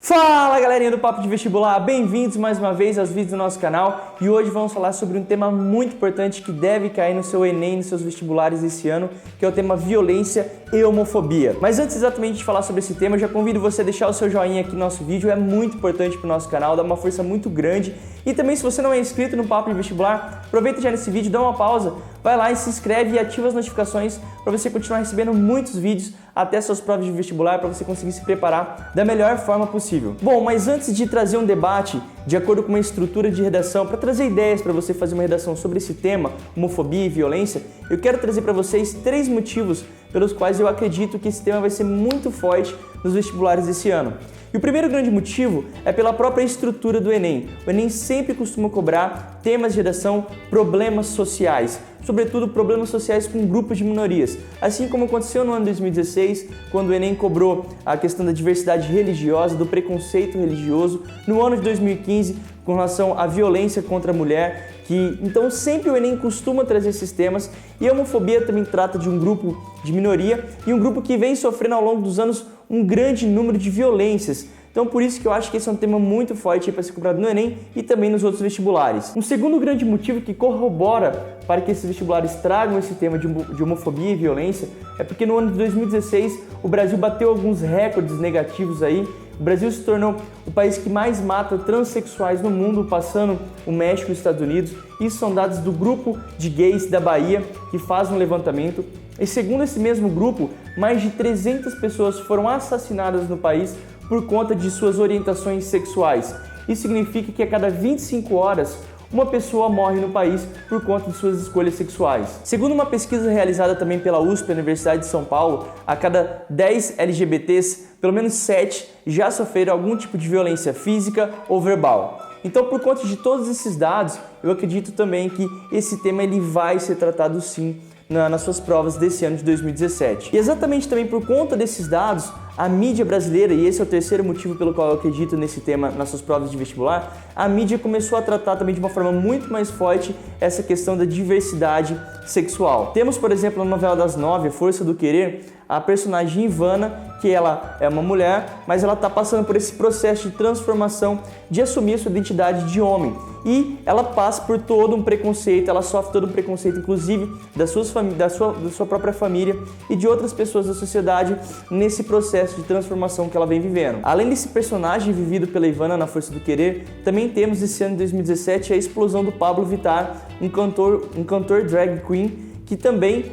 Fala galerinha do Papo de Vestibular, bem-vindos mais uma vez aos vídeos do nosso canal e hoje vamos falar sobre um tema muito importante que deve cair no seu Enem e nos seus vestibulares esse ano, que é o tema violência e homofobia. Mas antes exatamente de falar sobre esse tema, eu já convido você a deixar o seu joinha aqui no nosso vídeo, é muito importante para o nosso canal, dá uma força muito grande. E também se você não é inscrito no Papo de Vestibular, aproveita já nesse vídeo, dá uma pausa, vai lá e se inscreve e ativa as notificações para você continuar recebendo muitos vídeos até suas provas de vestibular, para você conseguir se preparar da melhor forma possível. Bom, mas antes de trazer um debate de acordo com uma estrutura de redação, para trazer ideias para você fazer uma redação sobre esse tema, homofobia e violência, eu quero trazer para vocês 3 motivos pelos quais eu acredito que esse tema vai ser muito forte nos vestibulares desse ano. E o primeiro grande motivo é pela própria estrutura do Enem. O Enem sempre costuma cobrar temas de redação, problemas sociais, sobretudo problemas sociais com grupos de minorias. Assim como aconteceu no ano de 2016, quando o Enem cobrou a questão da diversidade religiosa, do preconceito religioso, no ano de 2015, com relação à violência contra a mulher, então sempre o Enem costuma trazer esses temas, e a homofobia também trata de um grupo de minoria e um grupo que vem sofrendo ao longo dos anos um grande número de violências. Então por isso que eu acho que esse é um tema muito forte para ser cobrado no Enem e também nos outros vestibulares. Um segundo grande motivo que corrobora para que esses vestibulares tragam esse tema de homofobia e violência é porque no ano de 2016 o Brasil bateu alguns recordes negativos aí. O Brasil se tornou o país que mais mata transexuais no mundo, passando o México e os Estados Unidos. Isso são dados do grupo de gays da Bahia, que faz um levantamento. E segundo esse mesmo grupo, mais de 300 pessoas foram assassinadas no país por conta de suas orientações sexuais. Isso significa que a cada 25 horas, uma pessoa morre no país por conta de suas escolhas sexuais. Segundo uma pesquisa realizada também pela USP, a Universidade de São Paulo, a cada 10 LGBTs, pelo menos 7 já sofreram algum tipo de violência física ou verbal. Então, por conta de todos esses dados, eu acredito também que esse tema ele vai ser tratado sim nas suas provas desse ano de 2017. E exatamente também por conta desses dados, a mídia brasileira, e esse é o terceiro motivo pelo qual eu acredito nesse tema nas suas provas de vestibular, a mídia começou a tratar também de uma forma muito mais forte essa questão da diversidade sexual. Temos, por exemplo, na novela das 9, Força do Querer, a personagem Ivana, que ela é uma mulher, mas ela está passando por esse processo de transformação, de assumir a sua identidade de homem. E ela passa por todo um preconceito, ela sofre todo um preconceito, inclusive da sua própria família e de outras pessoas da sociedade nesse processo de transformação que ela vem vivendo. Além desse personagem vivido pela Ivana na Força do Querer, também temos esse ano de 2017 a explosão do Pablo Vittar, um cantor drag queen, que também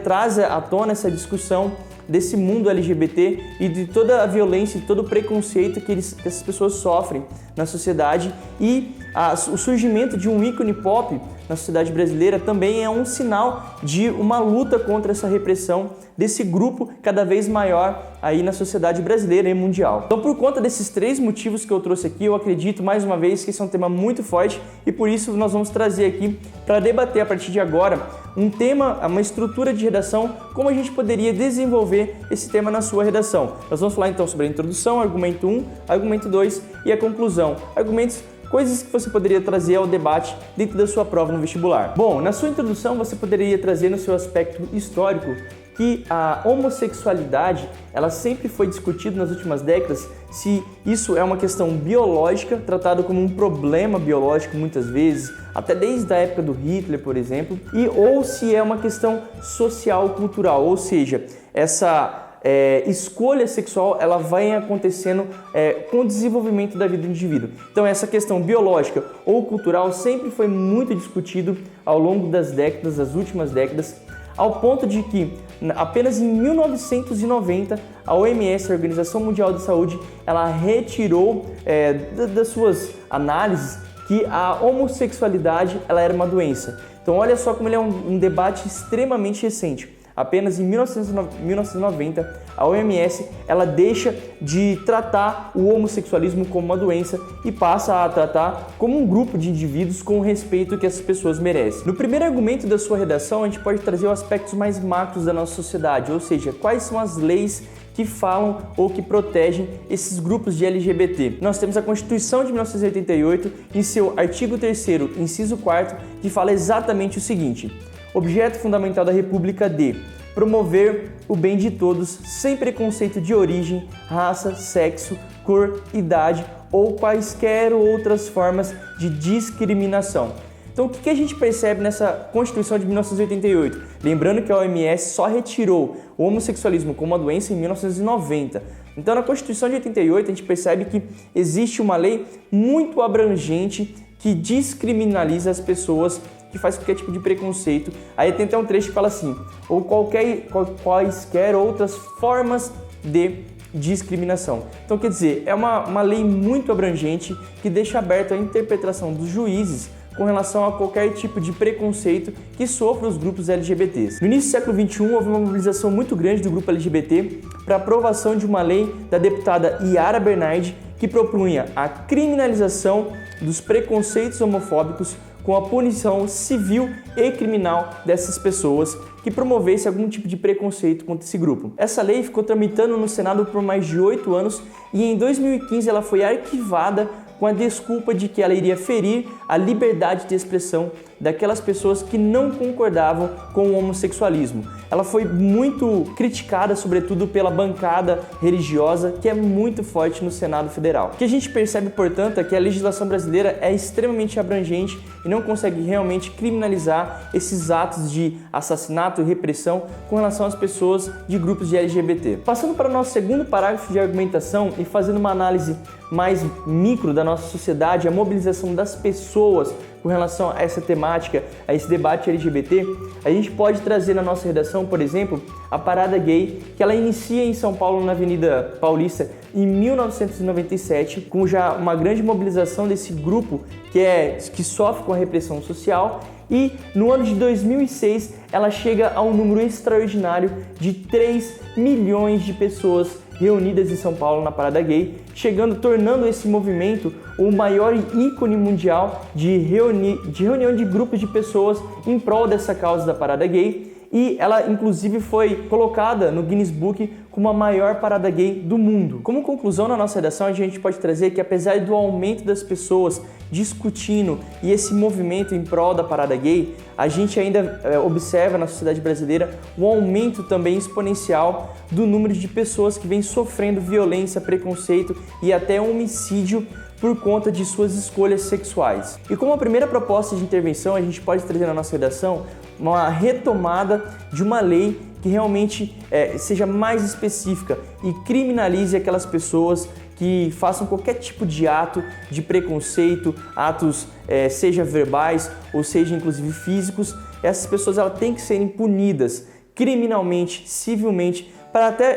traz à tona essa discussão desse mundo LGBT e de toda a violência e todo o preconceito que essas pessoas sofrem na sociedade. E o surgimento de um ícone pop na sociedade brasileira também é um sinal de uma luta contra essa repressão desse grupo cada vez maior aí na sociedade brasileira e mundial. Então, por conta desses 3 motivos que eu trouxe aqui, eu acredito mais uma vez que esse é um tema muito forte e por isso nós vamos trazer aqui para debater a partir de agora um tema, uma estrutura de redação, como a gente poderia desenvolver esse tema na sua redação. Nós vamos falar então sobre a introdução, argumento 1, argumento 2 e a conclusão. Argumentos, coisas que você poderia trazer ao debate dentro da sua prova no vestibular. Bom, na sua introdução você poderia trazer no seu aspecto histórico que a homossexualidade, ela sempre foi discutida nas últimas décadas, se isso é uma questão biológica, tratado como um problema biológico muitas vezes, até desde a época do Hitler, por exemplo, ou se é uma questão social, cultural, ou seja, essa escolha sexual ela vai acontecendo com o desenvolvimento da vida do indivíduo. Então essa questão biológica ou cultural sempre foi muito discutido ao longo das décadas, das últimas décadas, ao ponto de que apenas em 1990 a OMS, a Organização Mundial da Saúde, ela retirou das suas análises que a homossexualidade ela era uma doença. Então olha só como ele é um debate extremamente recente. Apenas em 1990, a OMS ela deixa de tratar o homossexualismo como uma doença e passa a tratar como um grupo de indivíduos com o respeito que essas pessoas merecem. No primeiro argumento da sua redação, a gente pode trazer os aspectos mais macros da nossa sociedade, ou seja, quais são as leis que falam ou que protegem esses grupos de LGBT. Nós temos a Constituição de 1988, em seu artigo 3º, inciso 4º, que fala exatamente o seguinte: objeto fundamental da República de promover o bem de todos, sem preconceito de origem, raça, sexo, cor, idade ou quaisquer outras formas de discriminação. Então, o que a gente percebe nessa Constituição de 1988? Lembrando que a OMS só retirou o homossexualismo como uma doença em 1990. Então, na Constituição de 88, a gente percebe que existe uma lei muito abrangente que descriminaliza as pessoas, que faz qualquer tipo de preconceito. Aí tem até um trecho que fala assim, ou quaisquer outras formas de discriminação. Então, quer dizer, é uma lei muito abrangente que deixa aberto a interpretação dos juízes com relação a qualquer tipo de preconceito que sofra os grupos LGBTs. No início do século XXI, houve uma mobilização muito grande do grupo LGBT para a aprovação de uma lei da deputada Yara Bernardi que propunha a criminalização dos preconceitos homofóbicos com a punição civil e criminal dessas pessoas que promovesse algum tipo de preconceito contra esse grupo. Essa lei ficou tramitando no Senado por mais de 8 anos e em 2015 ela foi arquivada com a desculpa de que ela iria ferir a liberdade de expressão daquelas pessoas que não concordavam com o homossexualismo. Ela foi muito criticada, sobretudo pela bancada religiosa, que é muito forte no Senado Federal. O que a gente percebe, portanto, é que a legislação brasileira é extremamente abrangente e não consegue realmente criminalizar esses atos de assassinato e repressão com relação às pessoas de grupos de LGBT. Passando para o nosso segundo parágrafo de argumentação e fazendo uma análise mais micro da nossa sociedade, a mobilização das pessoas com relação a essa temática, a esse debate LGBT, a gente pode trazer na nossa redação, por exemplo, a Parada Gay, que ela inicia em São Paulo, na Avenida Paulista, em 1997, com já uma grande mobilização desse grupo que sofre com a repressão social, e no ano de 2006 ela chega a um número extraordinário de 3 milhões de pessoas reunidas em São Paulo na Parada Gay, tornando esse movimento o maior ícone mundial de reunião de grupos de pessoas em prol dessa causa da Parada Gay. E ela, inclusive, foi colocada no Guinness Book como a maior parada gay do mundo. Como conclusão, na nossa redação, a gente pode trazer que, apesar do aumento das pessoas discutindo e esse movimento em prol da parada gay, a gente ainda observa na sociedade brasileira um aumento também exponencial do número de pessoas que vêm sofrendo violência, preconceito e até homicídio por conta de suas escolhas sexuais. E como a primeira proposta de intervenção, a gente pode trazer na nossa redação uma retomada de uma lei que realmente seja mais específica e criminalize aquelas pessoas que façam qualquer tipo de ato de preconceito, atos seja verbais ou seja inclusive físicos. Essas pessoas elas têm que serem punidas criminalmente, civilmente,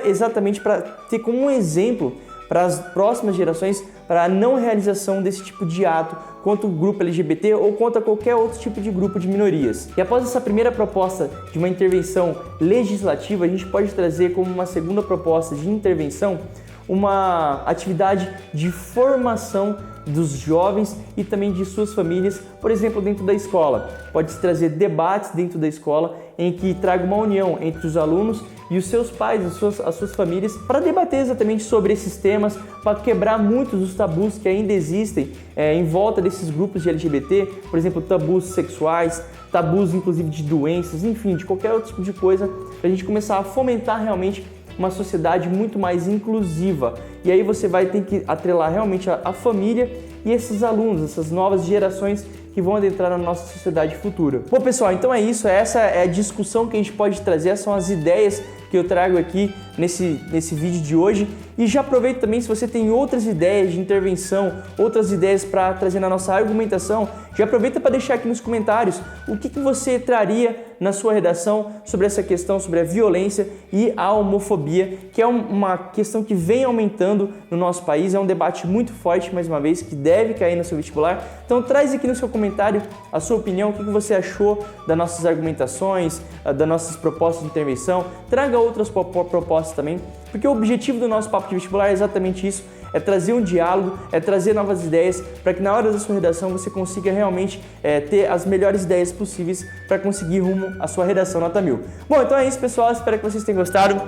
exatamente para ter como um exemplo para as próximas gerações para a não realização desse tipo de ato contra o grupo LGBT ou contra qualquer outro tipo de grupo de minorias. E após essa primeira proposta de uma intervenção legislativa, a gente pode trazer como uma segunda proposta de intervenção uma atividade de formação dos jovens e também de suas famílias, por exemplo, dentro da escola. Pode-se trazer debates dentro da escola em que traga uma união entre os alunos e os seus pais, as suas famílias, para debater exatamente sobre esses temas, para quebrar muitos dos tabus que ainda existem em volta desses grupos de LGBT, por exemplo, tabus sexuais, tabus inclusive de doenças, enfim, de qualquer outro tipo de coisa, para a gente começar a fomentar realmente uma sociedade muito mais inclusiva. E aí você vai ter que atrelar realmente a família e esses alunos, essas novas gerações que vão adentrar na nossa sociedade futura. Bom, pessoal, então é isso. Essa é a discussão que a gente pode trazer, essas são as ideias que eu trago aqui nesse vídeo de hoje. E já aproveito também, se você tem outras ideias de intervenção, outras ideias para trazer na nossa argumentação, já aproveita para deixar aqui nos comentários o que você traria na sua redação sobre essa questão, sobre a violência e a homofobia, que é uma questão que vem aumentando no nosso país, é um debate muito forte, mais uma vez, que deve cair no seu vestibular. Então traz aqui no seu comentário a sua opinião, o que você achou das nossas argumentações, das nossas propostas de intervenção, traga outras propostas também, porque o objetivo do nosso Papo de Vestibular é exatamente isso, é trazer um diálogo, é trazer novas ideias, para que na hora da sua redação você consiga realmente ter as melhores ideias possíveis para conseguir rumo à sua redação nota 1000. Bom, então é isso, pessoal, espero que vocês tenham gostado.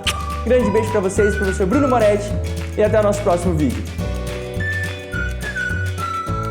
Grande beijo para vocês, professor Bruno Moretti, e até o nosso próximo vídeo.